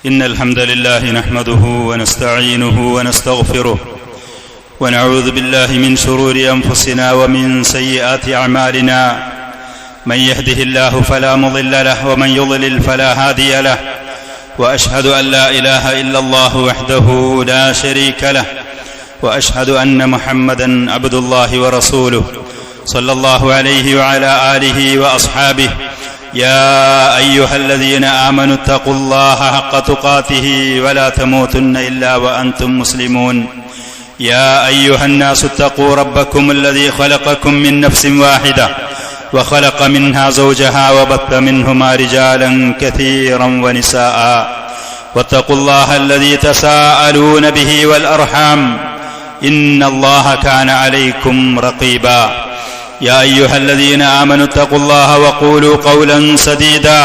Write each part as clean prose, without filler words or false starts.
إن الحمد لله نحمده ونستعينه ونستغفره ونعوذ بالله من شرور أنفسنا ومن سيئات أعمالنا من يهده الله فلا مضل له ومن يضلل فلا هادي له وأشهد أن لا إله إلا الله وحده لا شريك له وأشهد أن محمدا عبد الله ورسوله صلى الله عليه وعلى آله وأصحابه يا أيها الذين آمنوا اتقوا الله حق تقاته ولا تموتن إلا وأنتم مسلمون يا أيها الناس اتقوا ربكم الذي خلقكم من نفس واحدة وخلق منها زوجها وبث منهما رجالا كثيرا ونساء واتقوا الله الذي تساءلون به والأرحام إن الله كان عليكم رقيبا يا أيها الذين آمنوا اتقوا الله وقولوا قولا سديدا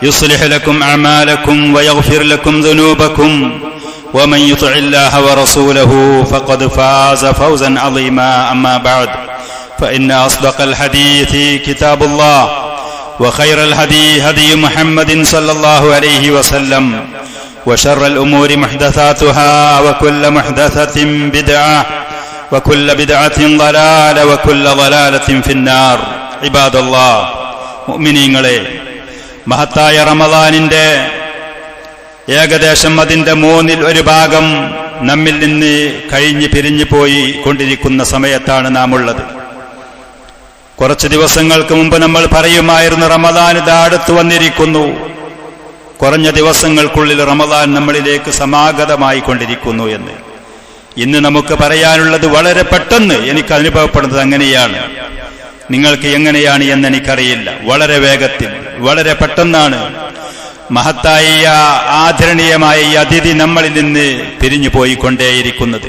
يصلح لكم أعمالكم ويغفر لكم ذنوبكم ومن يطع الله ورسوله فقد فاز فوزا عظيما أما بعد فإن أصدق الحديث كتاب الله وخير الهدي هدي محمد صلى الله عليه وسلم وشر الأمور محدثاتها وكل محدثة بدعة وكل بدعة ضلالة وكل ضلالة في النار عباد الله മുഅ്മിനീങ്ങളെ മഹത്തായ റമദാനിന്റെ ഏകദേശം അതിന്റെ 1/3 ഭാഗം നമ്മിൽ നിന്ന് കഴിഞ്ഞ് പിരിഞ്ഞു പോയി കൊണ്ടിരിക്കുന്ന സമയത്താണ് നാം ഉള്ളത്. കുറച്ച് ദിവസങ്ങൾക്ക് മുമ്പ് നമ്മൾ പറയുമായിരുന്നു റമദാൻ ഇതാ അടുത്ത് വന്നിരിക്കുന്നു, കുറഞ്ഞ ദിവസങ്ങൾക്കുള്ളിൽ റമദാൻ നമ്മളിലേക്ക് സമാഗതമായി കൊണ്ടിരിക്കുന്നു എന്ന്. ഇന്ന് നമുക്ക് പറയാനുള്ളത് വളരെ പെട്ടെന്ന് എനിക്ക് അനുഭവപ്പെടുന്നത് അങ്ങനെയാണ്. നിങ്ങൾക്ക് എങ്ങനെയാണ് എന്ന് എനിക്കറിയില്ല. വളരെ വേഗത്തിൽ വളരെ പെട്ടെന്നാണ് മഹത്തായ ആദരണീയമായ ഈ അതിഥി നമ്മളിൽ നിന്ന് പിരിഞ്ഞു പോയിക്കൊണ്ടേയിരിക്കുന്നത്.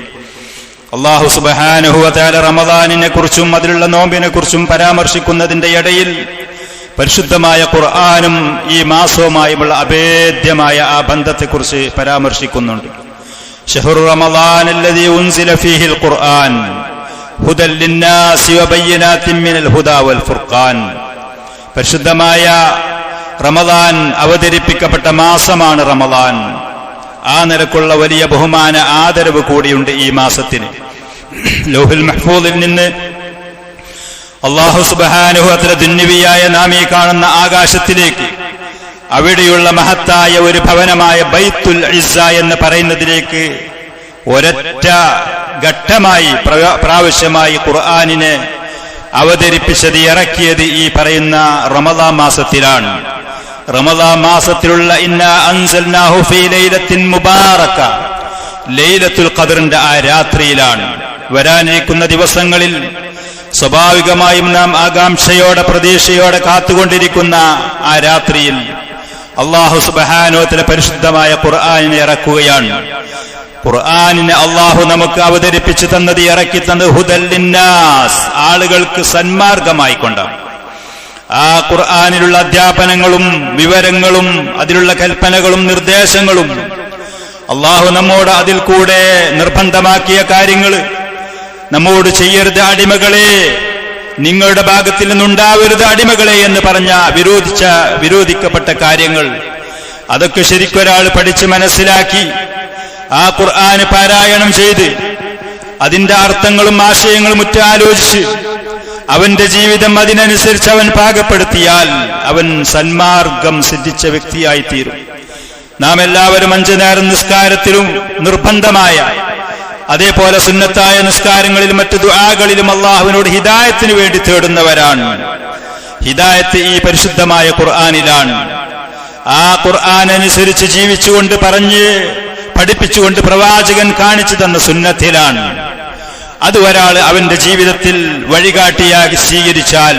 അല്ലാഹു സുബ്ഹാനഹു വ തആല റമദാനിനെ കുറിച്ചും അതിലുള്ള നോമ്പിനെ കുറിച്ചും പരാമർശിക്കുന്നതിന്റെ ഇടയിൽ പരിശുദ്ധമായ ഖുർആനും ഈ മാസവുമായുള്ള അഭേദ്യമായ ആ ബന്ധത്തെക്കുറിച്ച് പരാമർശിക്കുന്നുണ്ട്. ശഹ്റു റമദാൻ അല്ലദീ ഉൻസില ഫീഹിൽ ഖുർആൻ ഹുദൽ ലിന്നാസി വബയ്യിനാത്തിൻ മിനൽ ഹുദാ വൽ ഫുർഖാൻ. പരിശുദ്ധമായ റമദാൻ അവതരിപ്പിക്കപ്പെട്ട മാസമാണ് റമദാൻ. ആ നിലക്കുള്ള വലിയ ബഹുമാന ആദരവ് കൂടിയുണ്ട് ഈ മാസത്തിന്. ലൗഹുൽ മഹ്ഫൂദിൽ നിന്ന് അല്ലാഹു സുബ്ഹാനഹു വ തആല ദുന്യവിയായ നാം ഈ കാണുന്ന ആകാശത്തിലേക്ക്, അവിടെയുള്ള മഹത്തായ ഒരു ഭവനമായ ബൈത്തുൽ ഇസ്സ എന്ന് പറയുന്നതിലേക്ക് ഒരൊറ്റ ഘട്ടമായി പ്രാവശ്യമായി ഖുർആനിനെ അവതരിപ്പിച്ചത്, ഇറക്കിയത് ഈ പറയുന്ന റമദാൻ മാസത്തിലാണ്. റമദാൻ മാസത്തിലുള്ള ഇന്നാ അൻസൽനാഹു ഫീ ലൈലത്തിൻ മുബാറക, ലൈലത്തുൽ ഖദ്റിന്റെ ആ രാത്രിയിലാണ്. വരാനിരിക്കുന്ന ദിവസങ്ങളിൽ സ്വാഭാവികമായും നാം ആകാംക്ഷയോടെ പ്രതീക്ഷയോടെ കാത്തുകൊണ്ടിരിക്കുന്ന ആ രാത്രിയിൽ അല്ലാഹു സുബ്ഹാനഹു വ തആല പരിശുദ്ധമായ ഖുർആനിനെ ഇറക്കുകയാണ്. ഖുർആനിനെ അല്ലാഹു നമുക്ക് അവതരിപ്പിച്ചു തന്നത്, ഇറക്കി തന്നത് ഹുദൽ ലിന്നാസ്, ആളുകൾക്ക് സന്മാർഗമായി കൊണ്ടാണ്. ആ ഖുർആനിലുള്ള അധ്യാപനങ്ങളും വിവരങ്ങളും അതിലുള്ള കൽപ്പനകളും നിർദ്ദേശങ്ങളും അല്ലാഹു നമ്മോട് അതിൽ കൂടെ നിർബന്ധമാക്കിയ കാര്യങ്ങൾ, നമ്മോട് ചെയ്യരുത് അടിമകളെ, നിങ്ങളുടെ ഭാഗത്തിൽ നിന്നുണ്ടാവരുത് അടിമകളെ എന്ന് പറഞ്ഞ വിരോധിക്കപ്പെട്ട കാര്യങ്ങൾ, അതൊക്കെ ശരിക്കൊരാൾ പഠിച്ച് മനസ്സിലാക്കി ആ ഖുർആന് പാരായണം ചെയ്ത് അതിന്റെ അർത്ഥങ്ങളും ആശയങ്ങളും ഉറ്റാലോചിച്ച് അവന്റെ ജീവിതം അതിനനുസരിച്ച് അവൻ പാകപ്പെടുത്തിയാൽ അവൻ സന്മാർഗം സിദ്ധിച്ച വ്യക്തിയായി തീരും. നാം എല്ലാവരും 5 നേരം നിസ്കാരത്തിലും നിർബന്ധമായ, അതേപോലെ സുന്നത്തായ നിസ്കാരങ്ങളിലും മറ്റു ദുആകളിലും അല്ലാഹുവിനോട് ഹിദായത്തിന് വേണ്ടി തേടുന്നവരാണ്. ഹിദായത്ത് ഈ പരിശുദ്ധമായ ഖുർആനിലാണ്. ആ ഖുർആൻ അനുസരിച്ച് ജീവിച്ചുകൊണ്ട് പറഞ്ഞ് പഠിപ്പിച്ചുകൊണ്ട് പ്രവാചകൻ കാണിച്ചു തന്ന സുന്നത്തിലാണ്. അത് ഒരാൾ അവന്റെ ജീവിതത്തിൽ വഴികാട്ടിയാക്കി സ്വീകരിച്ചാൽ,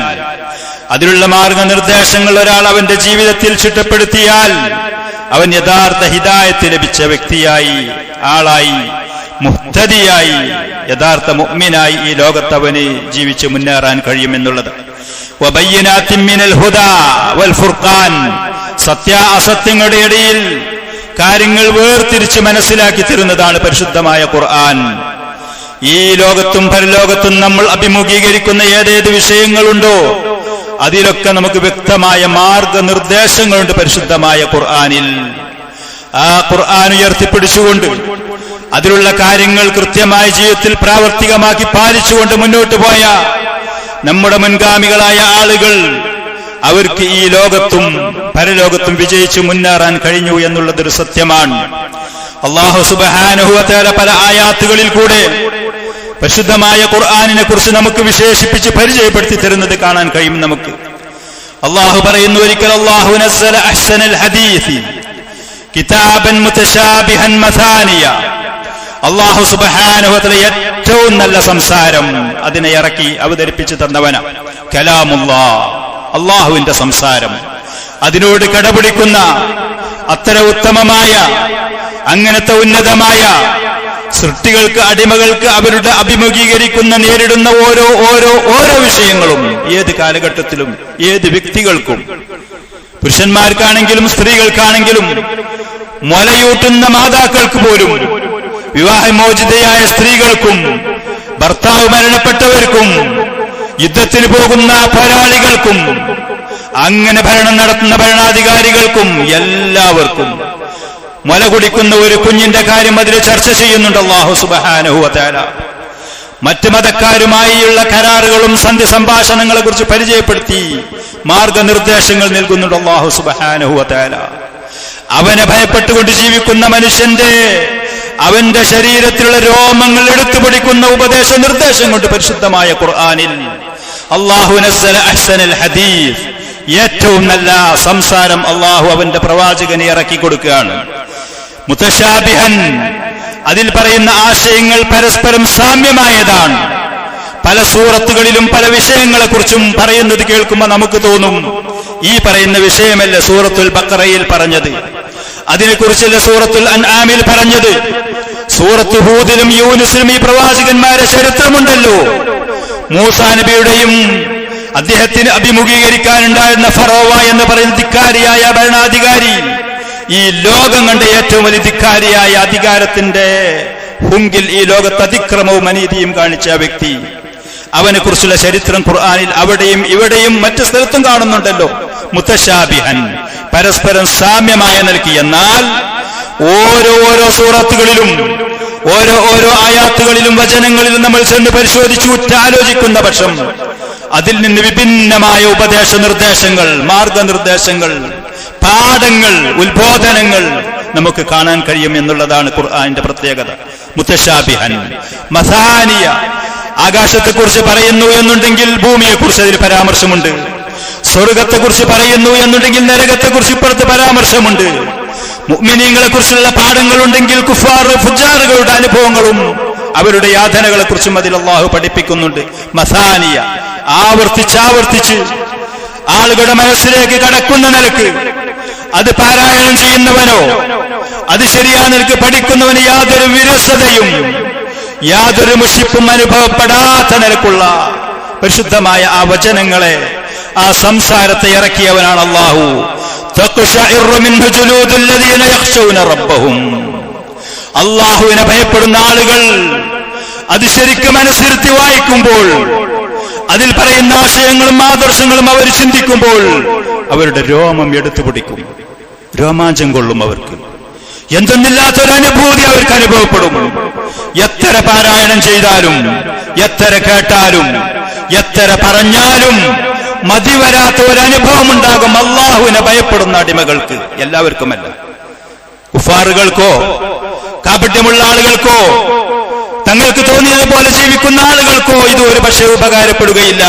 അതിലുള്ള മാർഗനിർദ്ദേശങ്ങൾ ഒരാൾ അവന്റെ ജീവിതത്തിൽ ചിട്ടപ്പെടുത്തിയാൽ അവൻ യഥാർത്ഥ ഹിദായത്ത് ലഭിച്ച വ്യക്തിയായി, ആളായി, മുഹ്തദിയായി, യഥാർത്ഥ മുഅ്മിനായി ഈ ലോകത്ത് അവന് ജീവിച്ച് മുന്നേറാൻ കഴിയുമെന്നുള്ളത്. വബയ്യിനാത്തിൻ മിനൽ ഹുദാ വൽ ഫുർഖാൻ, സത്യ അസത്യങ്ങളുടെ ഇടയിൽ കാര്യങ്ങൾ വേർതിരിച്ച് മനസ്സിലാക്കി തരുന്നതാണ് പരിശുദ്ധമായ ഖുർആൻ. ഈ ലോകത്തും പരലോകത്തും നമ്മൾ അഭിമുഖീകരിക്കുന്ന ഏതേത് വിഷയങ്ങളുണ്ടോ അതിലൊക്കെ നമുക്ക് വ്യക്തമായ മാർഗനിർദ്ദേശങ്ങളുണ്ട് പരിശുദ്ധമായ ഖുർആനിൽ. ആ ഖുർആൻ ഉയർത്തിപ്പിടിച്ചുകൊണ്ട് അതിലുള്ള കാര്യങ്ങൾ കൃത്യമായ ജീവിതത്തിൽ പ്രാവർത്തികമാക്കി പാലിച്ചുകൊണ്ട് മുന്നോട്ട് പോയ നമ്മുടെ മുൻഗാമികളായ ആളുകൾ അവർക്ക് ഈ ലോകത്തും പരലോകത്തും വിജയിച്ചു മുന്നേറാൻ കഴിഞ്ഞു എന്നുള്ളതൊരു സത്യമാണ്. അല്ലാഹു സുബ്ഹാനഹു വ തആല പല ആയാത്തുകളിൽ കൂടെ പരിശുദ്ധമായ ഖുർആനിനെ കുറിച്ച് നമുക്ക് വിശേഷിപ്പിച്ച് പരിചയപ്പെടുത്തി തരുന്നത് കാണാൻ കഴിയും. നമുക്ക് അല്ലാഹു പറയുന്നു, ഒരിക്കൽ അല്ലാഹു നസ്സല അഹ്സനൽ ഹദീസ് കിതാബൻ മുതശാബിഹൻ മസാനിയ. അല്ലാഹു സുബ്ഹാനഹു വ തആല ഏറ്റവും നല്ല സംസാരം അതിനെ ഇറക്കി അവതരിപ്പിച്ചു തന്നവന കലാമുല്ലാഹ്, അല്ലാഹുവിന്റെ സംസാരം. അതിനോട് കടപിടിക്കുന്ന അത്ര ഉത്തമമായ അങ്ങനത്തെ ഉന്നതമായ സൃഷ്ടികൾക്ക് അടിമകൾക്ക് അവരുടെ അഭിമുഖീകരിക്കുന്ന നേരിടുന്ന ഓരോ വിഷയങ്ങളും ഏത് കാലഘട്ടത്തിലും ഏത് വ്യക്തികൾക്കും, പുരുഷന്മാർക്കാണെങ്കിലും സ്ത്രീകൾക്കാണെങ്കിലും, മുലയൂട്ടുന്ന മാതാക്കൾക്ക് പോലും, വിവാഹമോചിതയായ സ്ത്രീകൾക്കും, ഭർത്താവ് മരണപ്പെട്ടവർക്കും, യുദ്ധത്തിന് പോകുന്ന പോരാളികൾക്കും, അങ്ങനെ ഭരണം നടത്തുന്ന ഭരണാധികാരികൾക്കും, എല്ലാവർക്കും മുല കുടിക്കുന്ന ഒരു കുഞ്ഞിന്റെ കാര്യം അതിൽ ചർച്ച ചെയ്യുന്നുണ്ട് അല്ലാഹു സുബ്ഹാനഹു വ തആല. മറ്റ് മതക്കാരുമായുള്ള കരാറുകളും സന്ധി സംഭാഷണങ്ങളെ കുറിച്ച് പരിചയപ്പെടുത്തി മാർഗനിർദ്ദേശങ്ങൾ നൽകുന്നുണ്ട് അല്ലാഹു സുബ്ഹാനഹു വ തആല. അവനെ ഭയപ്പെട്ടുകൊണ്ട് ജീവിക്കുന്ന മനുഷ്യന്റെ അവന്റെ ശരീരത്തിലുള്ള രോമങ്ങൾ എടുത്തുപിടിക്കുന്ന ഉപദേശ നിർദ്ദേശം കൊണ്ട് പരിശുദ്ധമായ ഖുർആനിൽ അല്ലാഹു നസ്സല അഹ്സനൽ ഹദീസ്, ഏറ്റവും നല്ല സംസാരം അല്ലാഹു അവന്റെ പ്രവാചകനെ ഇറക്കി കൊടുക്കുകയാണ്. മുതശാബിഹൻ, അതിൽ പറയുന്ന ആശയങ്ങൾ പരസ്പരം സാമ്യമായതാണ്. പല സൂറത്തുകളിലും പല വിഷയങ്ങളെക്കുറിച്ചും പറയുന്നത് കേൾക്കുമ്പോൾ നമുക്ക് തോന്നും ഈ പറയുന്ന വിഷയമല്ല സൂറത്തുൽ ബഖറയിൽ പറഞ്ഞത്, അതിനെക്കുറിച്ചല്ല സൂറത്തുൽ അൻആമിൽ പറഞ്ഞത്. സൂറത്ത് ഹൂദിലും യൂനുസിലും ഈ പ്രവാചകന്മാരെ ചരിത്രമുണ്ടല്ലോ. മൂസാ നബിയുടെയും അദ്ദേഹത്തിന് അഭിമുഖീകരിക്കാനുണ്ടായിരുന്ന ഫറോവ എന്ന് പറയുന്ന ധിക്കാരിയായ ഭരണാധികാരി, ഈ ലോകം കണ്ട ഏറ്റവും വലിയ ധിക്കാരിയായ അധികാരത്തിന്റെ ഹുങ്കിൽ ഈ ലോകത്ത് അതിക്രമവും അനീതിയും കാണിച്ച വ്യക്തി, അവനെ കുറിച്ചുള്ള ചരിത്രം ഖുർആനിൽ അവിടെയും ഇവിടെയും മറ്റു സ്ഥലത്തും കാണുന്നുണ്ടല്ലോ. മുതശാബിഹൻ, പരസ്പരം സാമ്യമായ നിലയ്ക്ക്. എന്നാൽ ഓരോ സൂറത്തുകളിലും ഓരോ ആയാത്തുകളിലും വചനങ്ങളിലും നമ്മൾ ചെന്ന് പരിശോധിച്ചു ഉറ്റാലോചിക്കുന്ന പക്ഷം അതിൽ നിന്ന് വിഭിന്നമായ ഉപദേശ നിർദ്ദേശങ്ങൾ, മാർഗനിർദ്ദേശങ്ങൾ, പാഠങ്ങൾ, ഉത്ബോധനങ്ങൾ നമുക്ക് കാണാൻ കഴിയും എന്നുള്ളതാണ് ഖുർആന്റെ പ്രത്യേകത. മുതശാബിഹൻ. മസാനിയ, ആകാശത്തെക്കുറിച്ച് പറയുന്നു എന്നുണ്ടെങ്കിൽ ഭൂമിയെക്കുറിച്ച് അതിൽ പരാമർശമുണ്ട്. സ്വർഗത്തെക്കുറിച്ച് പറയുന്നു എന്നുണ്ടെങ്കിൽ നരകത്തെക്കുറിച്ച് ഇപ്പുറത്ത് പരാമർശമുണ്ട്. മുഅ്മിനീങ്ങളെ കുറിച്ചുള്ള പാഠങ്ങളുണ്ടെങ്കിൽ കുഫാർ ഫുജാറുകളുടെ അനുഭവങ്ങളും അവരുടെ യാതനകളെ കുറിച്ചും അതിൽ അല്ലാഹു പഠിപ്പിക്കുന്നുണ്ട്. മസാനിയ, ആവർത്തിച്ച് ആളുകളുടെ മനസ്സിലേക്ക് കടക്കുന്ന നിലക്ക് അത് പാരായണം ചെയ്യുന്നവനോ അത് ശരിയായ നിലക്ക് പഠിക്കുന്നവന് യാതൊരു വിരസതയും യാതൊരു മുഷിപ്പും അനുഭവപ്പെടാത്ത നിലക്കുള്ള പരിശുദ്ധമായ ആ വചനങ്ങളെ, ആ സംസാരത്തെ ഇറക്കിയവനാണ് അല്ലാഹു. അല്ലാഹുവിനെ ഭയപ്പെടുന്ന ആളുകൾ അത് ശരിക്കും മനസ്സിരുത്തി വായിക്കുമ്പോൾ, അതിൽ പറയുന്ന ആശയങ്ങളും ആദർശങ്ങളും അവർ ചിന്തിക്കുമ്പോൾ അവരുടെ രോമം എടുത്തുപിടിക്കും, രോമാഞ്ചം കൊള്ളും. അവർക്ക് എന്തെന്നില്ലാത്തൊരനുഭൂതി അവർക്ക് അനുഭവപ്പെടും. എത്ര പാരായണം ചെയ്താലും, എത്ര കേട്ടാലും, എത്ര പറഞ്ഞാലും മതിവരാത്ത ഒരനുഭവം ഉണ്ടാകും അല്ലാഹുവിനെ ഭയപ്പെടുന്ന അടിമകൾക്ക്. എല്ലാവർക്കുമല്ല, കുഫാറുകൾക്കോ കാപട്യമുള്ള ആളുകൾക്കോ തങ്ങൾക്ക് തോന്നിയതുപോലെ ജീവിക്കുന്ന ആളുകൾക്കോ ഇത് ഒരു പക്ഷേ ഉപകാരപ്പെടുകയില്ല.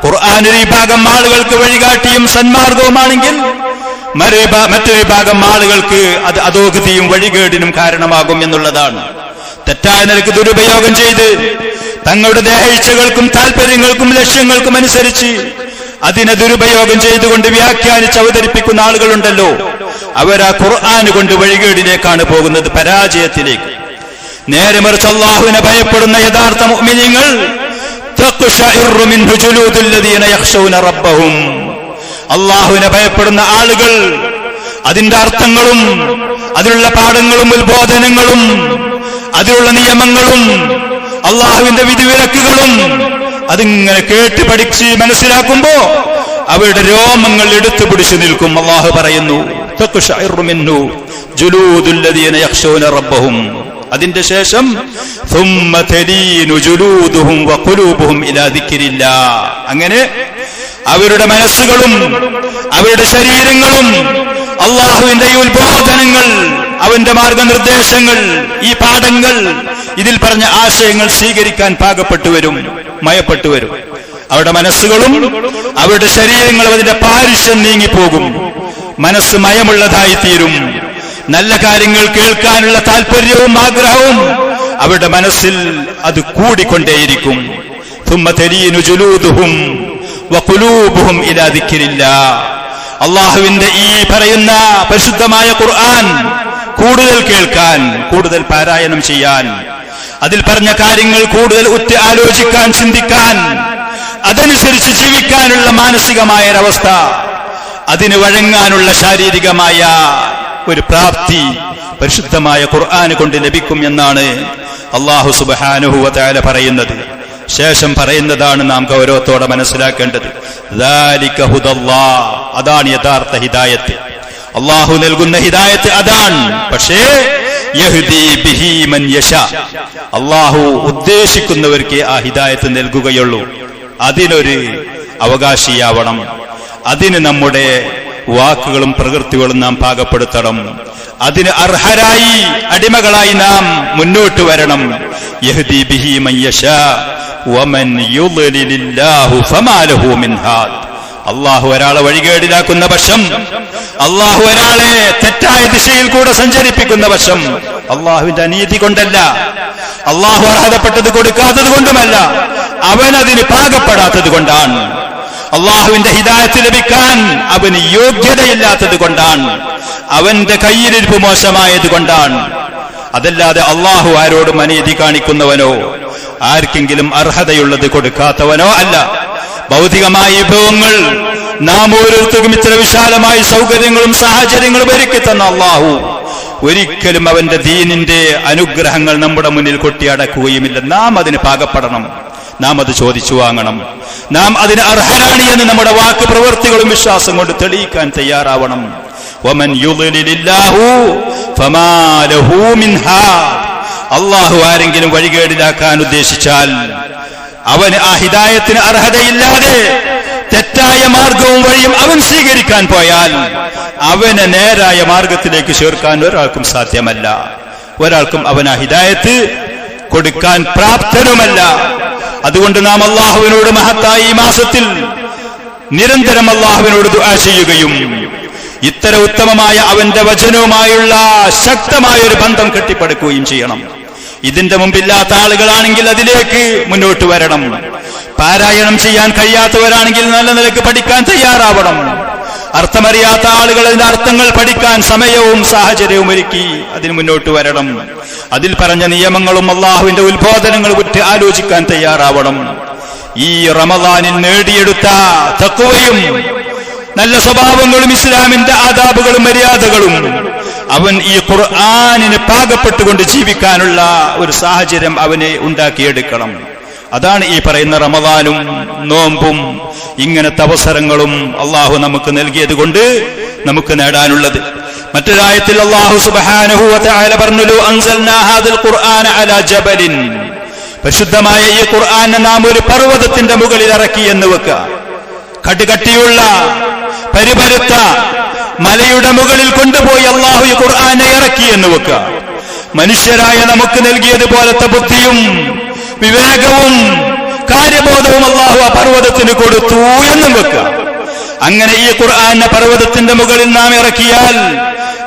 ഖുർആനിൽ ഈ ഭാഗം ആളുകൾക്ക് വഴികാട്ടിയും സന്മാർഗവുമാണെങ്കിൽ മറ്റൊരു ഭാഗം ആളുകൾക്ക് അത് അധോഗതിയും വഴികേടിനും കാരണമാകും എന്നുള്ളതാണ്. തെറ്റായ നിലക്ക് ദുരുപയോഗം ചെയ്ത് തങ്ങളുടെ ദേഹേച്ഛകൾക്കും താല്പര്യങ്ങൾക്കും ലക്ഷ്യങ്ങൾക്കും അനുസരിച്ച് അതിനെ ദുരുപയോഗം ചെയ്തുകൊണ്ട് വ്യാഖ്യാനിച്ച് അവതരിപ്പിക്കുന്ന ആളുകളുണ്ടല്ലോ, അവരാ ഖുർആൻ കൊണ്ട് വഴികേടിലേക്കാണ് പോകുന്നത്, പരാജയത്തിലേക്ക്. നേരെ മറിച്ച് അല്ലാഹുവിനെ ഭയപ്പെടുന്ന യഥാർത്ഥ മുഅ്മിനീങ്ങൾ തഖ്ശഇറു മിൻഹു ജുലൂദുൽ ലദീന യഖ്ശൗന റബ്ബഹും, അല്ലാഹുവിനെ ഭയപ്പെടുന്ന ആളുകൾ അതിന്റെ അർത്ഥങ്ങളും അതിലുള്ള പാഠങ്ങളും ഉത്ബോധനങ്ങളും അതിലുള്ള നിയമങ്ങളും അല്ലാഹുവിന്റെ വിധിവിലക്കുകളും അതിങ്ങനെ കേട്ട് പഠിച്ച് മനസ്സിലാക്കുമ്പോ അവരുടെ രോമങ്ങൾ എടുത്തു പിടിച്ചു നിൽക്കും. അല്ലാഹു പറയുന്നു തഖ്ശഇറു മിൻഹു ജുലൂദുൽ ലദീന യഖ്ശൂന റബ്ബഹും. അതിന്റെ ശേഷം സുമ്മ തലീനു ജുലൂദുഹും വഖുലൂബുഹും ഇലാ ദിക്രില്ലാഹ്. അങ്ങനെ അവരുടെ മനസ്സുകളും അവരുടെ ശരീരങ്ങളും അള്ളാഹുവിന്റെ ഈ ഉത്ബോധനങ്ങൾ, അവന്റെ മാർഗനിർദ്ദേശങ്ങൾ, ഈ പാഠങ്ങൾ, ഇതിൽ പറഞ്ഞ ആശയങ്ങൾ സ്വീകരിക്കാൻ പാകപ്പെട്ടു വരും, മയപ്പെട്ടു വരും. അവരുടെ മനസ്സുകളും അവരുടെ ശരീരങ്ങളും അതിന്റെ പാരുഷ്യം നീങ്ങിപ്പോകും. മനസ്സ് മയമുള്ളതായിത്തീരും. നല്ല കാര്യങ്ങൾ കേൾക്കാനുള്ള താല്പര്യവും ആഗ്രഹവും അവരുടെ മനസ്സിൽ അത് കൂടിക്കൊണ്ടേയിരിക്കും. ثم تلين جلودهم وقلوبهم إلى ذكر الله. അള്ളാഹുവിന്റെ ഈ പറയുന്ന പരിശുദ്ധമായ ഖുർആൻ കൂടുതൽ കേൾക്കാൻ, കൂടുതൽ പാരായണം ചെയ്യാൻ, അതിൽ പറഞ്ഞ കാര്യങ്ങൾ കൂടുതൽ ഉറ്റ് ആലോചിക്കാൻ, ചിന്തിക്കാൻ, അതനുസരിച്ച് ജീവിക്കാനുള്ള മാനസികമായ ഒരവസ്ഥ, അതിന് വഴങ്ങാനുള്ള ശാരീരികമായ ഒരു പ്രാപ്തി പരിശുദ്ധമായ ഖുർആൻ കൊണ്ട് ലഭിക്കും എന്നാണ് അല്ലാഹു സുബ്ഹാനഹു വ തആല പറയുന്നത്. ശേഷം പറയുന്നതാണ് നാം ഗൗരവത്തോടെ മനസ്സിലാക്കേണ്ടത്. ദാലിക ഹുദല്ലാഹ്, അതാണ് യഥാർത്ഥ ഹിദായത്ത്. അല്ലാഹു നൽകുന്ന ഹിദായത്ത് അതാണ്. പക്ഷേ യഹ്ദി ബിഹി മൻ യശാ, അല്ലാഹു ഉദ്ദേശിക്കുന്നവർക്ക് ആ ഹിദായത്ത് നൽകുകയുള്ളൂ. അതിനൊരു അവകാശിയാവണം. അതിന് നമ്മുടെ വാക്കുകളും പ്രവൃത്തികളും നാം പാകപ്പെടുത്തണം. അതിന് അർഹരായി, അടിമകളായി നാം മുന്നോട്ട് വരണം. യഹ്ദി ബിഹി മൻ യശാ വമൻ യുദ്ലിലില്ലാഹു ഫമാ ലഹു മിൻ ഹാദ്. അല്ലാഹു ഒരാളെ വഴികേടിലാക്കുന്ന പക്ഷം, അല്ലാഹു ഒരാളെ തെറ്റായ ദിശയിൽ കൂടെ സഞ്ചരിപ്പിക്കുന്ന പക്ഷം, അല്ലാഹുവിന്റെ അനീതി കൊണ്ടല്ല, അല്ലാഹു അർഹതപ്പെട്ടത് കൊടുക്കാത്തത് കൊണ്ടുമല്ല, അവനതിന് പാകപ്പെടാത്തത് കൊണ്ടാണ്. അള്ളാഹുവിന്റെ ഹിദായത്ത് ലഭിക്കാൻ അവന് യോഗ്യതയില്ലാത്തത് കൊണ്ടാണ്, അവന്റെ കയ്യിലിരിപ്പ് മോശമായത് കൊണ്ടാണ്. അതല്ലാതെ അള്ളാഹു ആരോടും അനീതി കാണിക്കുന്നവനോ ആർക്കെങ്കിലും അർഹതയുള്ളത് കൊടുക്കാത്തവനോ അല്ല. ഭൗതികമായ വിഭവങ്ങൾ നാം ഓരോരുത്തർക്കും ഇത്ര വിശാലമായ സൗകര്യങ്ങളും സാഹചര്യങ്ങളും ഒരുക്കി തന്ന അള്ളാഹു ഒരിക്കലും അവന്റെ ദീനിന്റെ അനുഗ്രഹങ്ങൾ നമ്മുടെ മുന്നിൽ കൊട്ടിയടക്കുകയുമില്ല. നാം അതിന് പാകപ്പെടണം, നാം അത് ചോദിച്ചു വാങ്ങണം. നാം അതിന് അർഹരാണ് എന്ന് നമ്മുടെ വാക്ക് പ്രവൃത്തികളും വിശ്വാസം കൊണ്ട് തെളിയിക്കാൻ തയ്യാറാവണം. വമൻ യുദ്ലിലില്ലാഹു ഫമാ ലഹു മിൻ ഹാദ്. അല്ലാഹു ആരെങ്കിലും വഴികേടിലാക്കാൻ ഉദ്ദേശിച്ചാൽ, അവന് ആ ഹിദായത്തിന് അർഹതയില്ലാതെ തെറ്റായ മാർഗവും വഴിയും അവൻ സ്വീകരിക്കാൻ പോയാൽ അവനെ നേരായ മാർഗത്തിലേക്ക് ചേർക്കാൻ ഒരാൾക്കും സാധ്യമല്ല. ഒരാൾക്കും അവൻ ആ ഹിദായത്ത് കൊടുക്കാൻ പ്രാപ്തനുമല്ല. അതുകൊണ്ട് നാം അള്ളാഹുവിനോട് മഹത്തായ ഈ മാസത്തിൽ നിരന്തരം അള്ളാഹുവിനോട് ദുആ ചെയ്യുകയും ഇത്തര ഉത്തമമായ അവന്റെ വചനവുമായുള്ള ശക്തമായ ഒരു ബന്ധം കെട്ടിപ്പടുക്കുകയും ചെയ്യണം. ഇതിന്റെ മുമ്പില്ലാത്ത ആളുകളാണെങ്കിൽ അതിലേക്ക് മുന്നോട്ട് വരണം. പാരായണം ചെയ്യാൻ കഴിയാത്തവരാണെങ്കിൽ നല്ല നിലയ്ക്ക് പഠിക്കാൻ തയ്യാറാവണം. അർത്ഥമറിയാത്ത ആളുകൾ അതിന്റെ അർത്ഥങ്ങൾ പഠിക്കാൻ സമയവും സാഹചര്യവും ഒരുക്കി അതിന് മുന്നോട്ട് വരണം. അതിൽ പറഞ്ഞ നിയമങ്ങളും അള്ളാഹുവിന്റെ ഉത്ബോധനങ്ങളും കുറിച്ച് ആലോചിക്കാൻ തയ്യാറാവണം. ഈ റമദാനിൽ നേടിയെടുത്ത തഖ്വയും നല്ല സ്വഭാവങ്ങളും ഇസ്ലാമിന്റെ ആദാബുകളും മര്യാദകളും അവൻ ഈ ഖുർആനിന് പാകപ്പെട്ടുകൊണ്ട് ജീവിക്കാനുള്ള ഒരു സാഹചര്യം അവനെ ഉണ്ടാക്കിയെടുക്കണം. അതാണ് ഈ പറയുന്ന റമദാനും നോമ്പും ഇങ്ങനത്തെ അവസരങ്ങളും അള്ളാഹു നമുക്ക് നൽകിയത് കൊണ്ട് നമുക്ക് നേടാനുള്ളത്. മറ്റൊരായത്തിൽ അള്ളാഹു സുബ്ഹാനഹു വ തആല പറഞ്ഞു, ലോ അൻസൽനാ ഹാദൽ ഖുർആന അലാ ജബലിൻ. പരിശുദ്ധമായ ഈ ഖുർആനെ നാം ഒരു പർവ്വതത്തിന്റെ മുകളിൽ ഇറക്കി എന്ന് വെക്കുക. കടുകട്ടിയുള്ള പരിപരുത്ത മലയുടെ മുകളിൽ കൊണ്ടുപോയി അള്ളാഹു ഈ ഖുർആനെ ഇറക്കി എന്ന് വെക്കുക. മനുഷ്യരായ നമുക്ക് നൽകിയതുപോലത്തെ ബുദ്ധിയും വിവേകവും കാര്യബോധവും അള്ളാഹു ആ പർവ്വതത്തിന് കൊടുത്തു എന്നും വെക്കുക. അങ്ങനെ ഈ ഖുർആനെ പർവ്വതത്തിന്റെ മുകളിൽ നാം ഇറക്കിയാൽ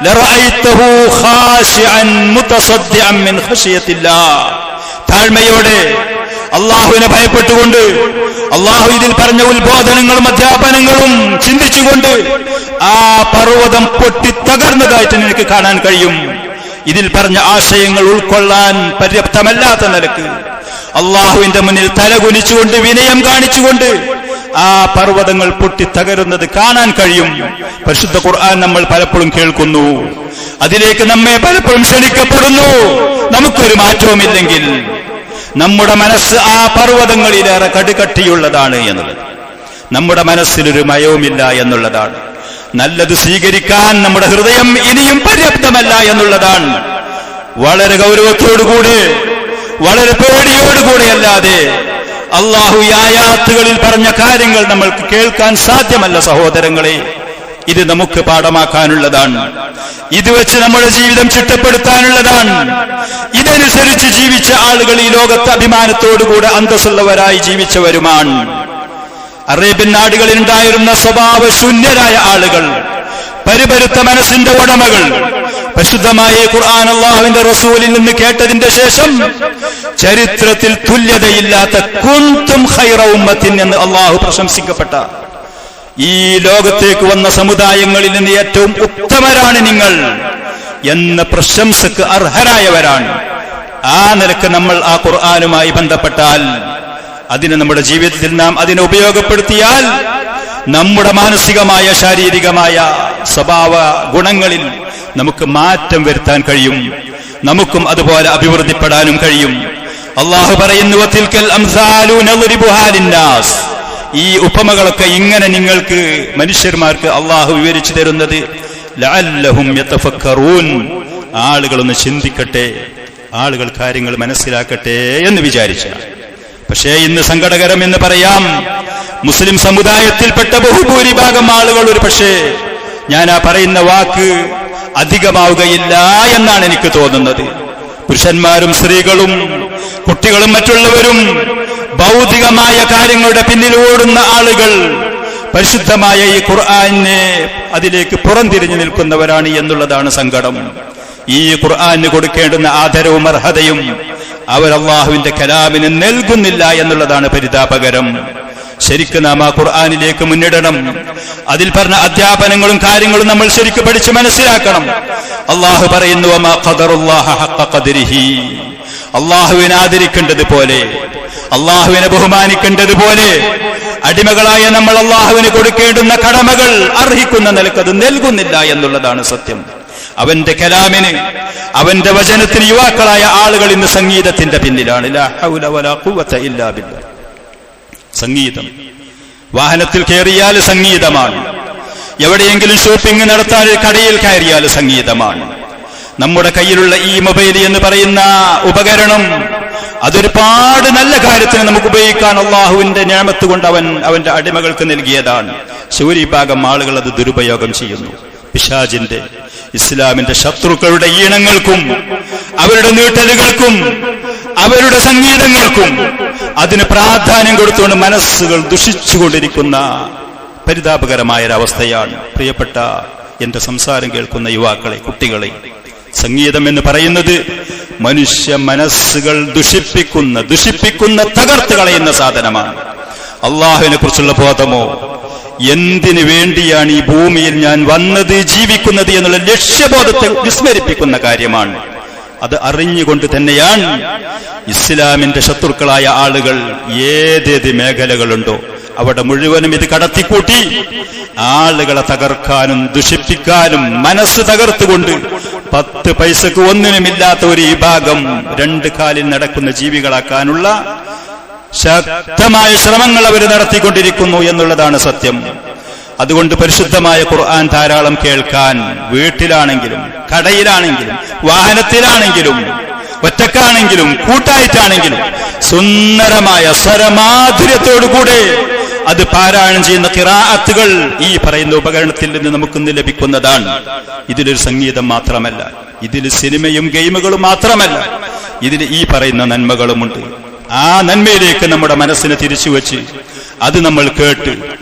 ലറഅയ്തഹു ഖാശിഅൻ മുതസദ്ദിഅൻ മിൻ ഖശിയത്തില്ലാഹ്, താഴ്മയോടെ അള്ളാഹുവിനെ ഭയപ്പെട്ടുകൊണ്ട് അള്ളാഹു ഇതിൽ പറഞ്ഞ ഉത്ബോധനങ്ങളും അധ്യാപനങ്ങളും ചിന്തിച്ചുകൊണ്ട് ആ പർവ്വതം പൊട്ടി തകർന്നതായിട്ട് നിനക്ക് കാണാൻ കഴിയും. ഇതിൽ പറഞ്ഞ ആശയങ്ങൾ ഉൾക്കൊള്ളാൻ പര്യാപ്തമല്ലാത്ത നിലക്ക് അള്ളാഹുവിന്റെ മുന്നിൽ തലകുനിച്ചുകൊണ്ട് വിനയം കാണിച്ചുകൊണ്ട് ആ പർവ്വതങ്ങൾ പൊട്ടി തകരുന്നത് കാണാൻ കഴിയും. പരിശുദ്ധ ഖുർആൻ നമ്മൾ പലപ്പോഴും കേൾക്കുന്നു, അതിലേക്ക് നമ്മെ പലപ്പോഴും ക്ഷണിക്കപ്പെടുന്നു. നമുക്കൊരു മാറ്റവുമില്ലെങ്കിൽ നമ്മുടെ മനസ്സ് ആ പർവ്വതങ്ങളിലേറെ കടുകട്ടിയുള്ളതാണ് എന്നുള്ളത്, നമ്മുടെ മനസ്സിലൊരു മയവുമില്ല എന്നുള്ളതാണ്. നല്ലത് സ്വീകരിക്കാൻ നമ്മുടെ ഹൃദയം ഇനിയും പര്യാപ്തമല്ല എന്നുള്ളതാണ്. വളരെ ഗൗരവത്തോടുകൂടെ, വളരെ പേടിയോടുകൂടെ അല്ലാതെ അള്ളാഹു ഈ ആയാത്തുകളിൽ പറഞ്ഞ കാര്യങ്ങൾ നമ്മൾക്ക് കേൾക്കാൻ സാധ്യമല്ല സഹോദരങ്ങളെ. ഇത് നമുക്ക് പാഠമാക്കാനുള്ളതാണ്. ഇത് വെച്ച് നമ്മുടെ ജീവിതം ചിട്ടപ്പെടുത്താനുള്ളതാണ്. ഇതനുസരിച്ച് ജീവിച്ച ആളുകൾ ഈ ലോകത്ത് അഭിമാനത്തോടുകൂടെ അന്തസ്സുള്ളവരായി ജീവിച്ചവരുമാണ്. അറേബ്യൻ നാടുകളിൽ ഉണ്ടായിരുന്ന സ്വഭാവശൂന്യരായ ആളുകൾ, പരിപരുത്ത മനസ്സിന്റെ ഉടമകൾ, പരിശുദ്ധമായ ഖുർആൻ അല്ലാഹുവിന്റെ റസൂലിൽ നിന്ന് കേട്ടതിന്റെ ശേഷം ചരിത്രത്തിൽ തുല്യതയില്ലാത്ത കുന്തും ഖൈറ ഉമ്മത്തിൻ എന്ന് അല്ലാഹു പ്രശംസിക്കപ്പെട്ട ഈ ലോകത്തേക്ക് വന്ന സമുദായങ്ങളിൽ നിന്ന് ഏറ്റവും ഉത്തമരാണ് നിങ്ങൾ എന്ന പ്രശംസക്ക് അർഹരായവരാണ്. ആ നിലക്ക് നമ്മൾ ആ ഖുർആനുമായി ബന്ധപ്പെട്ടാൽ, അതിനെ നമ്മുടെ ജീവിതത്തിൽ നാം അതിനെ ഉപയോഗപ്പെടുത്തിയാൽ നമ്മുടെ മാനസികമായ ശാരീരികമായ സ്വഭാവ ഗുണങ്ങളിൽ നമുക്ക് മാറ്റം വരുത്താൻ കഴിയും. നമുക്കും അതുപോലെ അഭിവൃദ്ധിപ്പെടാനും കഴിയും. അല്ലാഹു പറയുന്നു, വതിൽകൽ അംസാലു നദ്രിബുഹാ ലിന്നാസ്. ഈ ഉപമകളൊക്കെ ഇങ്ങനെ നിങ്ങൾക്ക് മനുഷ്യന്മാർക്ക് അല്ലാഹു വിവരിച്ചു തരുന്നത് ലഅല്ലഹും യതഫക്കറൂൻ, ആളുകളൊന്ന് ചിന്തിക്കട്ടെ, ആളുകൾ കാര്യങ്ങൾ മനസ്സിലാക്കട്ടെ എന്ന് വിചാരിച്ച. പക്ഷേ ഇന്ന് സങ്കടകരം എന്ന് പറയാം, മുസ്ലിം സമുദായത്തിൽപ്പെട്ട ബഹുഭൂരിഭാഗം ആളുകൾ ഒരു പക്ഷേ ഞാൻ ആ പറയുന്ന വാക്ക് അധികമാവുകയില്ല എന്നാണ് എനിക്ക് തോന്നുന്നത്. പുരുഷന്മാരും സ്ത്രീകളും കുട്ടികളും മറ്റുള്ളവരും ഭൗതികമായ കാര്യങ്ങളുടെ പിന്നിൽ ഓടുന്ന ആളുകൾ പരിശുദ്ധമായ ഈ ഖുർആനെ അതിലേക്ക് പുറംതിരിഞ്ഞു നിൽക്കുന്നവരാണ് എന്നുള്ളതാണ് സങ്കടം. ഈ ഖുർആന് കൊടുക്കേണ്ടുന്ന ആദരവും അർഹതയും അവർ അല്ലാഹുവിന്റെ കലാമിന് നൽകുന്നില്ല എന്നുള്ളതാണ് പരിതാപകരം. ശരിക്കും നാം ആ ഖുർആനിലേക്ക് മുന്നിടണം. അതിൽ പറഞ്ഞ അധ്യാപനങ്ങളും കാര്യങ്ങളും നമ്മൾ ശരിക്കും പഠിച്ച് മനസ്സിലാക്കണം. അല്ലാഹു പറയുന്നു, വമാ ഖദറുല്ലാഹ ഹഖ ഖദ്രിഹി. അല്ലാഹുവിനെ ആദരിക്കേണ്ടതുപോലെ, അല്ലാഹുവിനെ ബഹുമാനിക്കേണ്ടതുപോലെ അടിമകളായ നമ്മൾ അല്ലാഹുവിന് കൊടുക്കേണ്ടുന്ന കടമകൾ അർഹിക്കുന്ന നിലക്കത് നൽകുന്നില്ല എന്നുള്ളതാണ് സത്യം. അവന്റെ കലാമിന്, അവന്റെ വചനത്തിന് യുവാക്കളായ ആളുകൾ ഇന്ന് സംഗീതത്തിന്റെ പിന്നിലാണ്. ലാ ഹൗല വലാ ഖുവത ഇല്ലാ ബില്ലാഹ്. സംഗീതം, വാഹനത്തിൽ കയറിയാൽ സംഗീതമാണ്, എവിടെയെങ്കിലും ഷോപ്പിംഗ് നടത്താൻ കടയിൽ കയറിയാൽ സംഗീതമാണ്. നമ്മുടെ കയ്യിലുള്ള ഈ മൊബൈൽ എന്ന് പറയുന്ന ഉപകരണം അതൊരുപാട് നല്ല കാര്യത്തിന് നമുക്ക് ഉപയോഗിക്കാൻ അല്ലാഹുവിന്റെ നിഅമത്ത് കൊണ്ട് അവന്റെ അടിമകൾക്ക് നൽകിയതാണ്. ഭൂരിഭാഗം ആളുകൾ അത് ദുരുപയോഗം ചെയ്യുന്നു. പിശാചിന്റെ, ഇസ്ലാമിന്റെ ശത്രുക്കളുടെ ഈണങ്ങൾക്കും അവരുടെ നീട്ടലുകൾക്കും അവരുടെ സംഗീതങ്ങൾക്കും അതിന് പ്രാധാന്യം കൊടുത്തുകൊണ്ട് മനസ്സുകൾ ദുഷിച്ചുകൊണ്ടിരിക്കുന്ന പരിതാപകരമായൊരവസ്ഥയാണ്. പ്രിയപ്പെട്ട എന്റെ സംസാരം കേൾക്കുന്ന യുവാക്കളെ, കുട്ടികളെ, സംഗീതം എന്ന് പറയുന്നത് മനുഷ്യ മനസ്സുകൾ ദുഷിപ്പിക്കുന്ന തകർത്ത് കളയുന്ന സാധനമാണ്. അള്ളാഹുവിനെ കുറിച്ചുള്ള ബോധമോ, എന്തിനു വേണ്ടിയാണ് ഈ ഭൂമിയിൽ ഞാൻ വന്നത്, ജീവിക്കുന്നത് എന്നുള്ള ലക്ഷ്യബോധത്തെ വിസ്മരിപ്പിക്കുന്ന കാര്യമാണ്. അത് അറിഞ്ഞുകൊണ്ട് തന്നെയാണ് ഇസ്ലാമിന്റെ ശത്രുക്കളായ ആളുകൾ ഏതേത് മേഖലകളുണ്ടോ അവിടെ മുഴുവനും ഇത് കടത്തിക്കൂട്ടി ആളുകളെ തകർക്കാനും ദുഷിപ്പിക്കാനും മനസ്സ് തകർത്തുകൊണ്ട് 10 പൈസക്ക് ഒന്നിനുമില്ലാത്ത ഒരു വിഭാഗം 2 കാലിൽ നടക്കുന്ന ജീവികളാക്കാനുള്ള ശക്തമായ ശ്രമങ്ങൾ അവർ നടത്തിക്കൊണ്ടിരിക്കുന്നു എന്നുള്ളതാണ് സത്യം. അതുകൊണ്ട് പരിശുദ്ധമായ ഖുർആൻ ധാരാളം കേൾക്കാൻ, വീട്ടിലാണെങ്കിലും കടയിലാണെങ്കിലും വാഹനത്തിലാണെങ്കിലും ഒറ്റക്കാണെങ്കിലും കൂട്ടായിട്ടാണെങ്കിലും സുന്ദരമായ സ്വരമാധുര്യത്തോടുകൂടെ അത് പാരായണം ചെയ്യുന്ന ഖിറാഅത്തുകൾ ഈ പറയുന്ന ഉപകരണത്തിൽ നിന്ന് നമുക്കിന്ന് ലഭിക്കുന്നതാണ്. ഇതിലൊരു സംഗീതം മാത്രമല്ല, ഇതിൽ സിനിമയും ഗെയിമുകളും മാത്രമല്ല, ഇതിൽ ഈ പറയുന്ന നന്മകളുമുണ്ട്. ആ നന്മയിലേക്ക് നമ്മുടെ മനസ്സിനെ തിരിച്ചുവെച്ച് അത് നമ്മൾ കേട്ട്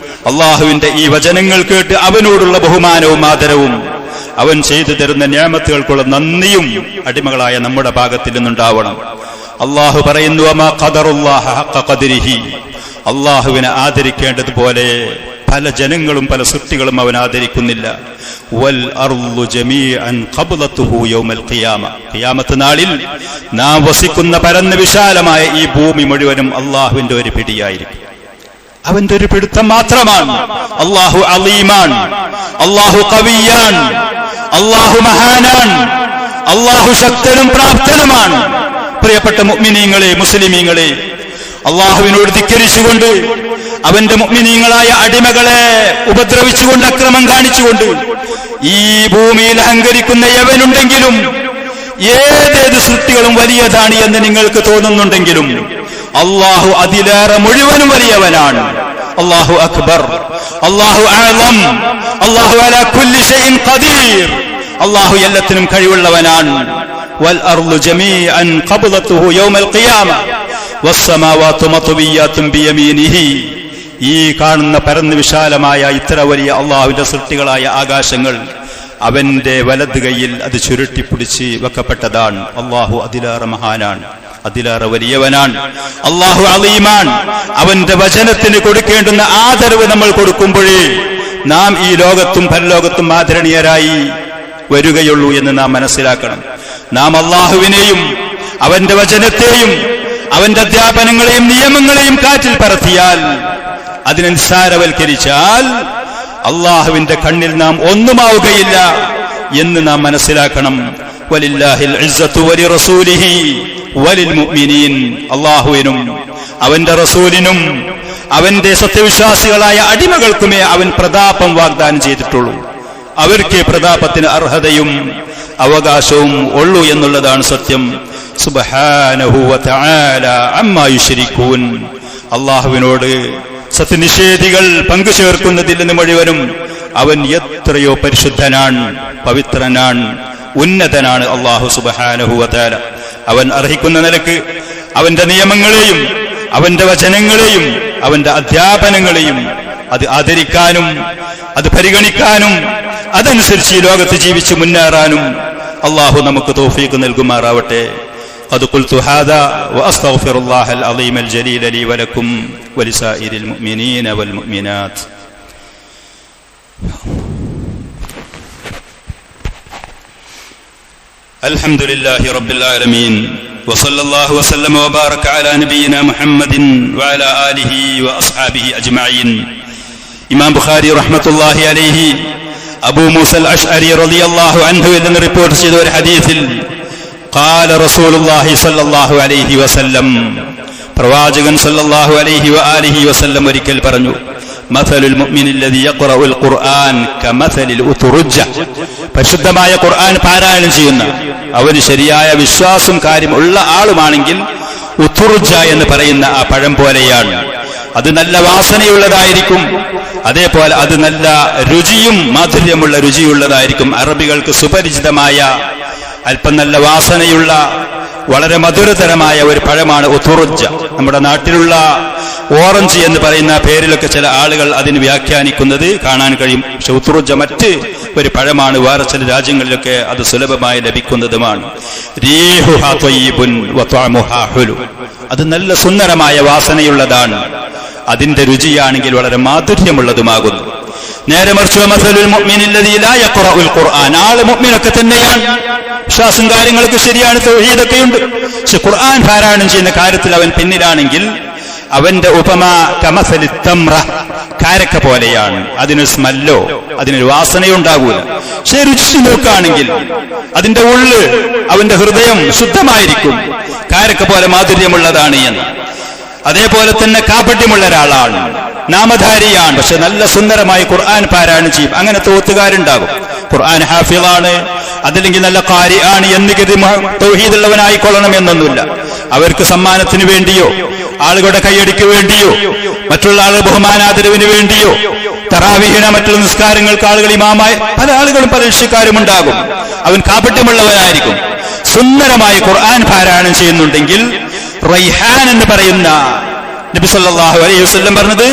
അള്ളാഹുവിന്റെ ഈ വചനങ്ങൾ കേട്ട് അവനോടുള്ള ബഹുമാനവും ആദരവും അവൻ ചെയ്തു തരുന്ന നിഅമത്തുകൾക്കുള്ള നന്ദിയും അടിമകളായ നമ്മുടെ ഭാഗത്തിൽ നിന്നുണ്ടാവണം. അള്ളാഹു പറയുന്നു, വമാ ഖദറുല്ലാഹ ഹഖ ഖദ്രിഹി. അള്ളാഹുവിനെ ആദരിക്കേണ്ടതുപോലെ പല ജനങ്ങളും പല സൃഷ്ടികളും അവൻ ആദരിക്കുന്നില്ല. വൽ അർളു ജമീഅൻ ഖബ്ലതുഹു യൗമൽ ഖിയാമ. ഖിയാമത്ത് നാളിൽ നാം വസിക്കുന്ന പരന്ന വിശാലമായ ഈ ഭൂമി മുഴുവനും അള്ളാഹുവിന്റെ ഒരു പിടിയായിരിക്കും, അവന്റെ ഒരു പിടുത്തം മാത്രമാണ്. അള്ളാഹു അലീമാണ്, അള്ളാഹു ഖവിയ്യാൻ, അള്ളാഹു മഹാനാൻ, അള്ളാഹു ശക്തനും പ്രാപ്തനുമാണ്. പ്രിയപ്പെട്ട മുഅ്മിനീങ്ങളെ, മുസ്ലിമീങ്ങളെ, അള്ളാഹുവിനോട് ധിക്കരിച്ചുകൊണ്ട്, അവന്റെ മുഅ്മിനീങ്ങളായ അടിമകളെ ഉപദ്രവിച്ചുകൊണ്ട്, അക്രമം കാണിച്ചുകൊണ്ട് ഈ ഭൂമിയിൽ അഹങ്കരിക്കുന്ന എവനുണ്ടെങ്കിലും, ഏതേത് സൃഷ്ടികളും വലിയതാണ് എന്ന് നിങ്ങൾക്ക് തോന്നുന്നുണ്ടെങ്കിലും, അള്ളാഹു അതിലേറെ മുഴുവനും വലിയവനാണ്. അല്ലാഹു അക്ബർ, അല്ലാഹു അഅ്ലം, അല്ലാഹു അലാ കുല്ലി ഷൈഇൻ ഖദീർ. അല്ലാഹു എല്ലാത്തിനും കഴിവുള്ളവനാണ്. വൽ അർളു ജമീഅൻ ഖബ്ളതുഹു യൗമൽ ഖിയാമ വസ്സമാവാതു മത്വിയാത്തുൻ ബിയമീനിഹി. ഈ കാണുന്ന പരന്നു വിശാലമായ ഇത്ര വലിയ അള്ളാഹുവിന്റെ സൃഷ്ടികളായ ആകാശങ്ങൾ അവന്റെ വലത് കൈയിൽ അത് ചുരുട്ടിപ്പിടിച്ച് വെക്കപ്പെട്ടതാണ്. അള്ളാഹു അതിലേറെ മഹാനാണ്, അതിലേറെ വലിയവനാണ്. അള്ളാഹു അലീമാൻ. അവന്റെ വചനത്തിന് കൊടുക്കേണ്ടുന്ന ആദരവ് നമ്മൾ കൊടുക്കുമ്പോഴേ നാം ഈ ലോകത്തും പരലോകത്തും ആദരണീയരായി വരികയുള്ളൂ എന്ന് നാം മനസ്സിലാക്കണം. നാം അള്ളാഹുവിനെയും അവന്റെ വചനത്തെയും അവന്റെ അധ്യാപനങ്ങളെയും നിയമങ്ങളെയും കാറ്റിൽ പറത്തിയാൽ, അതിനെ നിസ്സാരവൽക്കരിച്ചാൽ അള്ളാഹുവിന്റെ കണ്ണിൽ നാം ഒന്നുമാവുകയില്ല എന്ന് നാം മനസ്സിലാക്കണം. വലില്ലാഹിൽ ഇസ്സത്തു വലിറസൂലിഹി വലിൽ മുഅ്മിനീൻ. അള്ളാഹുവിനും അവന്റെ റസൂലിനും അവന്റെ സത്യവിശ്വാസികളായ അടിമകൾക്കുമേ അവൻ പ്രതാപം വാഗ്ദാനം ചെയ്തിട്ടുള്ളൂ. അവർക്ക് പ്രതാപത്തിന് അർഹതയും അവകാശവും ഉള്ളൂ എന്നുള്ളതാണ് സത്യം. സുബ്ഹാനഹു വ തആല അമ്മാ യുശ്രികൂൻ. അള്ളാഹുവിനോട് സത്യനിഷേധികൾ പങ്കുചേർക്കുന്നതിൽ നിന്ന് മുഴുവനും അവൻ എത്രയോ പരിശുദ്ധനാണ്, പവിത്രനാണ്, ഉന്നതനാണ് അള്ളാഹു സുബ്ഹാനഹു വ തആല. അവൻ അർഹിക്കുന്ന നിലക്ക് അവന്റെ നിയമങ്ങളെയും അവന്റെ വചനങ്ങളെയും അവന്റെ അധ്യാപനങ്ങളെയും അത് ആദരിക്കാനും അത് പരിഗണിക്കാനും അതനുസരിച്ച് ഈ ലോകത്ത് ജീവിച്ച് മുന്നേറാനും അള്ളാഹു നമുക്ക് തൗഫീഖ് നൽകുമാറാവട്ടെ. قد قلت هذا وأستغفر الله العظيم الجليل لي ولكم ولسائر المؤمنين والمؤمنات. الحمد لله رب العالمين وصلى الله وسلم وبارك على نبينا محمد وعلى آله وأصحابه أجمعين. ഇമാം ബുഖാരി റഹ്മത്തുള്ളാഹി അലൈഹി അബൂ മൂസൽ അശ്അരി റളിയല്ലാഹു അൻഹു എന്ന് റിപ്പോർട്ട് ചെയ്ത ഒരു ഹദീസിൽ ഖാല റസൂലുള്ളാഹി സ്വല്ലല്ലാഹു അലൈഹി വസല്ലം, പ്രവാചകൻ സ്വല്ലല്ലാഹു അലൈഹി വആലിഹി വസല്ലം ഒരിക്കൽ പറഞ്ഞു, മസലുൽ മുഅ്മിനില്ലദീ യഖറഉൽ ഖുർആൻ കമസലിൽ ഉതുറുജ്ജ. പരിശുദ്ധമായ ഖുർആൻ പാരായണം ചെയ്യുന്ന അവന് ശരിയായ വിശ്വാസം കാര്യം ഉള്ള ആളുമാണെങ്കിൽ ഉതുറുജ്ജ എന്ന് പറയുന്ന ആ പഴം പോലെയാണ്. അത് നല്ല വാസനയുള്ളതായിരിക്കും, അതേപോലെ അത് നല്ല രുചിയും മാധുര്യമുള്ള രുചിയുള്ളതായിരിക്കും. അറബികൾക്ക് സുപരിചിതമായ അല്പം നല്ല വാസനയുള്ള വളരെ മധുരതരമായ ഒരു പഴമാണ് ഉതുറുജ്ജ. നമ്മുടെ നാട്ടിലുള്ള ഓറഞ്ച് എന്ന് പറയുന്ന പേരിലൊക്കെ ചില ആളുകൾ അതിന് വ്യാഖ്യാനിക്കുന്നത് കാണാൻ കഴിയും. പക്ഷെ ഉതുറുജ്ജ മറ്റ് ഒരു പഴമാണ്. വേറെ ചില രാജ്യങ്ങളിലൊക്കെ അത് സുലഭമായി ലഭിക്കുന്നതുമാണ്. റീഹുഹാ ത്വയ്യിബുൻ വത്വഅമുഹാ ഹുലു. അത് നല്ല സുന്ദരമായ വാസനയുള്ളതാണ്. അതിന്റെ രുചിയാണെങ്കിൽ വളരെ മാധുര്യമുള്ളതുമാകുന്നു. നേരെ മറിച്ച് മസലുൽ മുഅ്മിനില്ലദീ ലാ യഖറഉൽ ഖുർആൻ, ആള് മുഅ്മിനൊക്കെ തന്നെയാണ്, വിശ്വാസം കാര്യങ്ങളൊക്കെ ശരിയാണ്, തൗഹീദൊക്കെയുണ്ട്, പക്ഷെ ഖുർആൻ പാരായണം ചെയ്യുന്ന കാര്യത്തിൽ അവൻ പിന്നിലാണെങ്കിൽ അവന്റെ ഉപമ കമസലി തംറ, കാരക്ക പോലെയാണ്. അതിനൊരു സ്മെല്ലോ അതിനൊരു വാസനയോ ഉണ്ടാകൂല. പക്ഷെ രുചിച്ചു നോക്കുകയാണെങ്കിൽ അതിന്റെ ഉള്ള് അവന്റെ ഹൃദയം ശുദ്ധമായിരിക്കും, കാരക്ക പോലെ മാധുര്യമുള്ളതാണ് എന്ന്. അതേപോലെ തന്നെ കാപട്യമുള്ള ഒരാളാണ്, നാമധാരിയാണ്, പക്ഷെ നല്ല സുന്ദരമായി ഖുർആൻ പാരായണം ചെയ്യും. അങ്ങനത്തെ ഓത്തുകാരുണ്ടാകും. ഖുർആൻ ഹാഫിളാണ്, അതല്ലെങ്കിൽ നല്ല ഖാരി ആണ് എന്ന് കരുതി തൗഹീദുള്ളവനായിക്കൊള്ളണം എന്നൊന്നുമില്ല. അവർക്ക് സമ്മാനത്തിന് വേണ്ടിയോ ആളുകളുടെ കൈയടിക്ക് വേണ്ടിയോ മറ്റുള്ള ആളുകൾ ബഹുമാനാദരവിന് വേണ്ടിയോ തറാവീഹിന മറ്റുള്ള നിസ്കാരങ്ങൾക്ക് ആളുകൾ ഇമാമായി പല ആളുകളും പല വിഷയക്കാരും ഉണ്ടാകും. അവൻ കാപട്യമുള്ളവനായിരിക്കും. സുന്ദരമായി ഖുർആൻ പാരായണം ചെയ്യുന്നുണ്ടെങ്കിൽ റൈഹാൻ എന്ന് പറയുന്ന നബി സല്ലല്ലാഹു അലൈഹി വസല്ലം പറഞ്ഞത്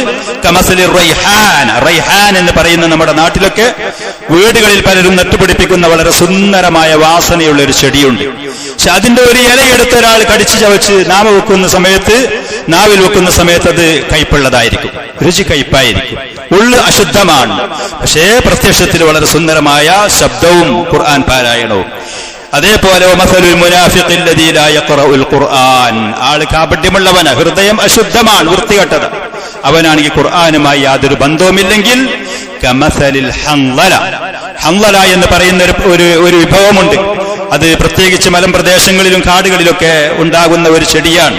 കമസലി റൈഹാൻ. റൈഹാൻ എന്ന് പറയുന്ന നമ്മുടെ നാട്ടിലൊക്കെ വീടുകളിൽ പലരും നട്ടുപിടിപ്പിക്കുന്ന വളരെ സുന്ദരമായ വാസനയുള്ള ഒരു ചെടിയുണ്ട്. പക്ഷെ അതിന്റെ ഒരു ഇലയെടുത്ത് ഒരാൾ കടിച്ചു ചവച്ച് നാവിൽ വെക്കുന്ന സമയത്ത് അത് കയ്പുള്ളതായിരിക്കും, രുചി കയ്പായിരിക്കും, ഉള്ളു അശുദ്ധമാണ്. പക്ഷേ പ്രത്യക്ഷത്തിൽ വളരെ സുന്ദരമായ ശബ്ദവും ഖുർആൻ പാരായണവും. അതേപോലെ മസലുൽ മുനാഫിഖില്ലദീ ലാ യഖറഉൽ ഖുർആൻ, ആള് കാപട്യമുള്ളവന, ഹൃദയം അശുദ്ധമാണ്, വൃത്തികെട്ടത്. അവനാണെങ്കിൽ ഖുർആനുമായി യാതൊരു ബന്ധവുമില്ലെങ്കിൽ കമസലിൽ ഹൻളല. ഹൻളല എന്ന് പറയുന്ന ഒരു വിഭവമുണ്ട്. അത് പ്രത്യേകിച്ച് മലമ്പ്രദേശങ്ങളിലും കാടുകളിലൊക്കെ ഉണ്ടാകുന്ന ഒരു ചെടിയാണ്.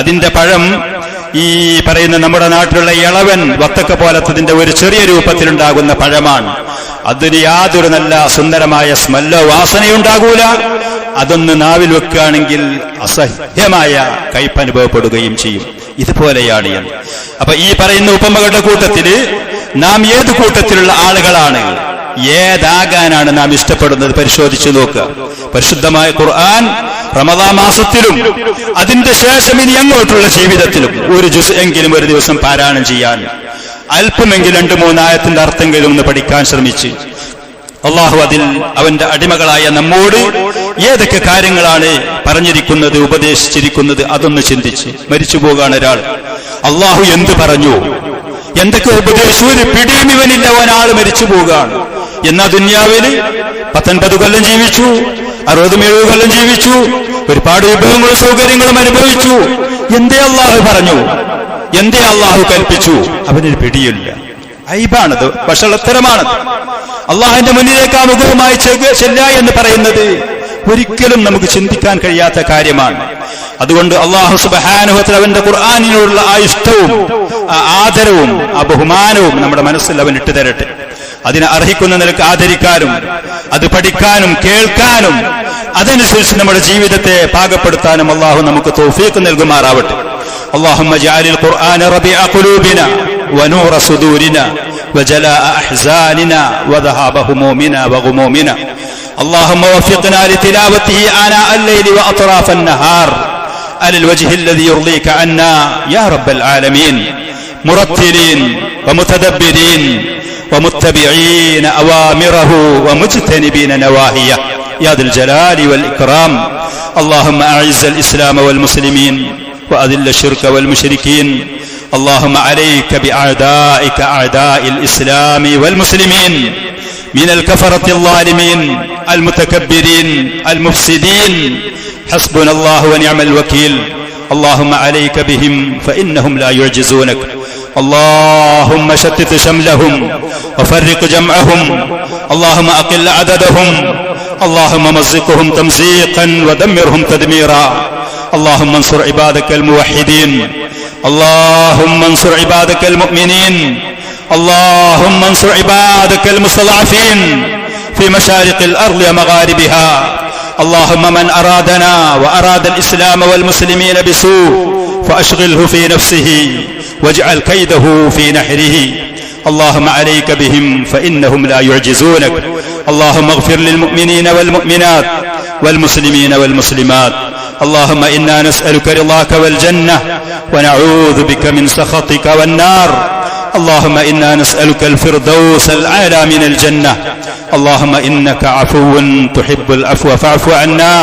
അതിന്റെ പഴം ഈ പറയുന്ന നമ്മുടെ നാട്ടിലുള്ള ഇളവൻ വത്തക്ക പോലത്തതിന്റെ ഒരു ചെറിയ രൂപത്തിലുണ്ടാകുന്ന പഴമാണ്. അതിന് യാതൊരു നല്ല സുന്ദരമായ സ്മെല്ലോ വാസനയുണ്ടാകൂല. അതൊന്ന് നാവിൽ വെക്കുകയാണെങ്കിൽ അസഹ്യമായ കയ്പനുഭവപ്പെടുകയും ചെയ്യും. ഇതുപോലെയാണ് എന്ന്. അപ്പൊ ഈ പറയുന്ന ഉപമകളുടെ കൂട്ടത്തില് നാം ഏത് കൂട്ടത്തിലുള്ള ആളുകളാണ്, ഏതാകാനാണ് നാം ഇഷ്ടപ്പെടുന്നത് പരിശോധിച്ചു നോക്കുക. പരിശുദ്ധമായ ഖുർആൻ റമദാൻ മാസത്തിലും അതിന്റെ ശേഷം ഇനി അങ്ങോട്ടുള്ള ജീവിതത്തിലും ഒരു ജുസ് എങ്കിലും ഒരു ദിവസം പാരായണം ചെയ്യാൻ, അല്പമെങ്കിലും 2-3 ആയത്തിന്റെ അർത്ഥമെങ്കിലും ഒന്ന് പഠിക്കാൻ ശ്രമിച്ച് അള്ളാഹു അതിൽ അവന്റെ അടിമകളായ നമ്മോട് ഏതൊക്കെ കാര്യങ്ങളാണ് പറഞ്ഞിരിക്കുന്നത്, ഉപദേശിച്ചിരിക്കുന്നത്, അതൊന്ന് ചിന്തിച്ച്. മരിച്ചു പോകാണ് ഒരാൾ, അള്ളാഹു എന്ത് പറഞ്ഞു, എന്തൊക്കെ ഉപദേശിച്ചു, ഒരു പിടിയും ഇവനില്ല, ഒരാൾ മരിച്ചു പോവുകയാണ്. എന്നാ ദുന്യാവില് 19 കൊല്ലം ജീവിച്ചു, 60-70 കൊല്ലം ജീവിച്ചു, ഒരുപാട് വിഭവങ്ങളും സൗകര്യങ്ങളും അനുഭവിച്ചു. എന്തേ അള്ളാഹു പറഞ്ഞു, എന്തേ അള്ളാഹു കൽപ്പിച്ചു, അവനൊരു പിടിയില്ല. ഐബാണത്, വഷളത്തരമാണത്. അള്ളാഹുവിന്റെ മുന്നിലേക്ക് മുഖവുമായി ചെല്ല എന്ന് പറയുന്നത് ഒരിക്കലും നമുക്ക് ചിന്തിക്കാൻ കഴിയാത്ത കാര്യമാണ്. അതുകൊണ്ട് അള്ളാഹു സുബ്ഹാനഹു വ തആല അവന്റെ ഖുർആനിനോടുള്ള ആ ഇഷ്ടവും ആ ആദരവും ആ ബഹുമാനവും നമ്മുടെ മനസ്സിൽ അവൻ ഇട്ടു തരട്ടെ. അതിനെ അർഹിക്കുന്ന നിലക്ക് ആദരിക്കാനും അത് പഠിക്കാനും കേൾക്കാനും അതനുസരിച്ച് നമ്മുടെ ജീവിതത്തെ പാകപ്പെടുത്താനും അള്ളാഹു നമുക്ക് തൗഫീഖ് നൽകുമാറാവട്ടെ. اللهم اجعل القرآن ربيع قلوبنا ونور صدورنا وجلاء أحزاننا وذهاب همومنا وغمومنا. اللهم وفقنا لتلاوته آناء الليل وأطراف النهار على الوجه الذي يرضيك عنا يا رب العالمين، مرتلين ومتدبرين ومتبعين أوامره ومجتنبين نواهيه يا ذا الجلال والإكرام. اللهم أعز الإسلام والمسلمين وأذل الشرك والمشركين. اللهم عليك بأعدائك أعداء الإسلام والمسلمين من الكفرة الظالمين المتكبرين المفسدين. حسبنا الله ونعم الوكيل. اللهم عليك بهم فإنهم لا يعجزونك. اللهم شتت شملهم وفرق جمعهم. اللهم أقل عددهم. اللهم مزقهم تمزيقا ودمرهم تدميرا. اللهم انصر عبادك الموحدين. اللهم انصر عبادك المؤمنين. اللهم انصر عبادك المستضعفين في مشارق الأرض ومغاربها. اللهم من أرادنا وأراد الإسلام والمسلمين بسوء فأشغله في نفسه واجعل كيده في نحره. اللهم عليك بهم فإنهم لا يعجزونك. اللهم اغفر للمؤمنين والمؤمنات والمسلمين والمسلمات. اللهم إنا نسألك رضاك والجنة ونعوذ بك من سخطك والنار. اللهم إنا نسألك الفردوس الأعلى من الجنة. اللهم إنك عفو تحب العفو فاعف عنا.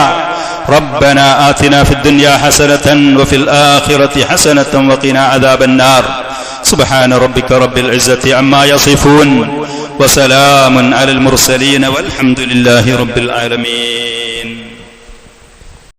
ربنا آتنا في الدنيا حسنة وفي الآخرة حسنة وقنا عذاب النار. سبحان ربك رب العزة عما يصفون وسلام على المرسلين والحمد لله رب العالمين.